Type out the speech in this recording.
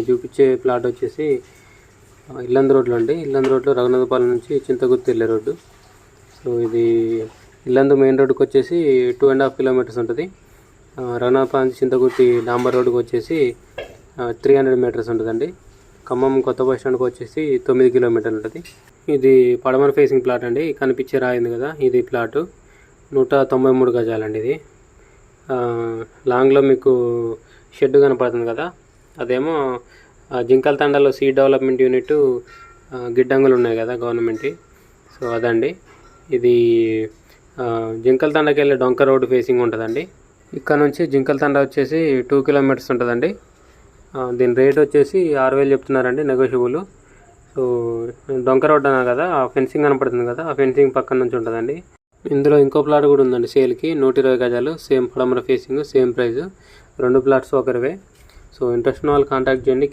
చూపించే ప్లాట్ వచ్చేసి ఇల్లందు రోడ్లో అండి. ఇల్లందు రోడ్లో రఘునాథపాలెం నుంచి చింతగుర్తి వెళ్ళే రోడ్డు. సో ఇది ఇల్లందు మెయిన్ రోడ్డుకి వచ్చేసి 2.5 కిలోమీటర్స్ ఉంటుంది. రఘునాథపాలెం నుంచి చింతగుర్తి డాంబర్ రోడ్డుకి వచ్చేసి 300 మీటర్స్ ఉంటుందండి. ఖమ్మం కొత్త బస్ స్టాండ్కి వచ్చేసి 9 కిలోమీటర్లు ఉంటుంది. ఇది పడమర ఫేసింగ్ ప్లాట్ అండి. కనిపించే రాయింది కదా, ఇది ప్లాటు 193 గజాలండి. ఇది లాంగ్లో మీకు షెడ్ కనపడుతుంది కదా, అదేమో జింకల్ తండాలో సీడ్ డెవలప్మెంట్ యూనిట్ గిడ్డంగులు ఉన్నాయి కదా గవర్నమెంట్. సో అదండి. ఇది జింకల్ తండాకి వెళ్ళే డొంక రోడ్డు ఫేసింగ్ ఉంటుందండి. ఇక్కడ నుంచి జింకల్ తండా వచ్చేసి 2 కిలోమీటర్స్ ఉంటుందండి. దీని రేట్ వచ్చేసి 6,000 చెప్తున్నారండి, నెగోషియబుల్. సో డొంక రోడ్ అన్నా కదా, ఆ ఫెన్సింగ్ కనపడుతుంది కదా, ఆ ఫెన్సింగ్ పక్కన నుంచి ఉంటుందండి. ఇందులో ఇంకో ప్లాట్ కూడా ఉందండి సేల్కి, 120 గజాలు, సేమ్ పడమర ఫేసింగ్, సేమ్ ప్రైస్. 2 ప్లాట్స్ ఒకరివే. సో ఇంట్రెస్ట్ ఉన్న వాళ్ళు కాంటాక్ట్ చేయండి.